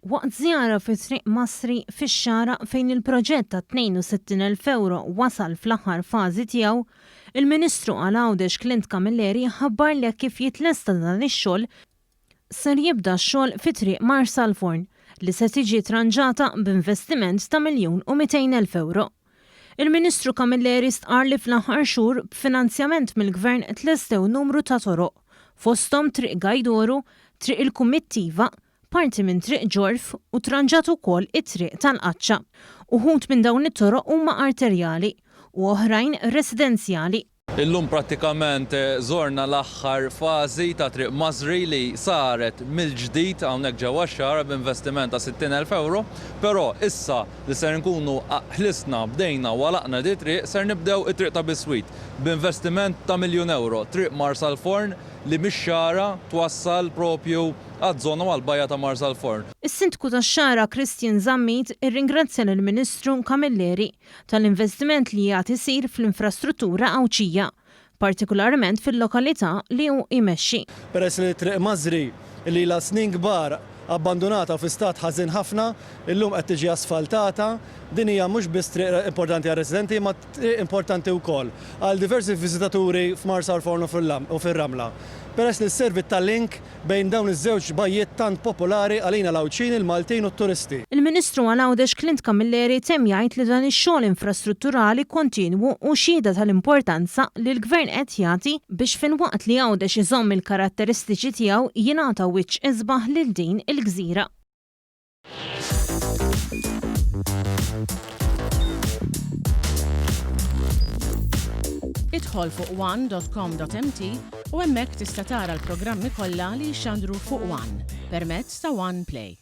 Waqt żjara fi triq Masri fix-xara fejn il-proġett ta' 62,000 euro wasal fl-aħħar fażi tiegħu, il-Ministru Għawdex Clint Camilleri ħabbar li kif jitlesta dan ix-xogħol ser jibda x-xogħol fi triq Marsalforn li se tiġi tranġata b'investiment ta' 1,200,000 euro. Il-Ministru Camilleri stqar li fl-aħħar xhur b'finanzjament mill-Gvern tlestew numru ta' toroq, fosthom triq Gajdoru, triq il-Kumittiva, parti minn triq Ġorf u tranġat ukoll it-triq tal-Qaċċa. Uħud minn dawn it-toroq huma arterjali u oħrajn residenzjali. Illum prattikament żorna l-aħħar fażi ta' triq Masri li saret mill-ġdid hawnhekk ġewwa x-xahar b'investiment ta' 60,000 euro, però issa li ser nkunu ħlisna bdejna walaqna di triq ser nibdew it-triq ta' Biswit b'investiment ta' €1,000,000 triq Marsalforn li mix-xara twassal propju għaż-żona mal-bajja ta' Marsalforn. Is-Sindku tax-Xara Christian Zammit irringrazzja lill-Ministru Camilleri tal-investiment li jagħti isir fl-infrastruttura Awċija, partikolarment fil-lokalità li hu jmexxi. Peress li triq Masri li la snin kbar abbandonata fi stat ħażin ħafna, illum qed tiġi asfaltata, din hija mhux biss triq importanti għal residenti, ma triq importanti wkoll għal diversi viżitaturi f'Marsalforn u fir-Ramla. Peress li sservi tal-link bejn dawn iż-żewġ bajjiet tant popolari għalina l-Awċini, il-Maltin u t-turisti. Il-Ministru Għawdex Clint Camilleri temm jgħid li dan ix-xogħol infrastrutturali kontinwu u xhieda tal-importanza li l-Gvern qed jagħti biex finwaqt li Għawdex iżomm il-karatteristiċi tiegħu jingħata wiċċ isbaħ lil din il-gżira. Idħol fuq one.com.mt u hemmhekk tista' tara l-programmi kollha li jxandru fuq One permezz ta' One Play.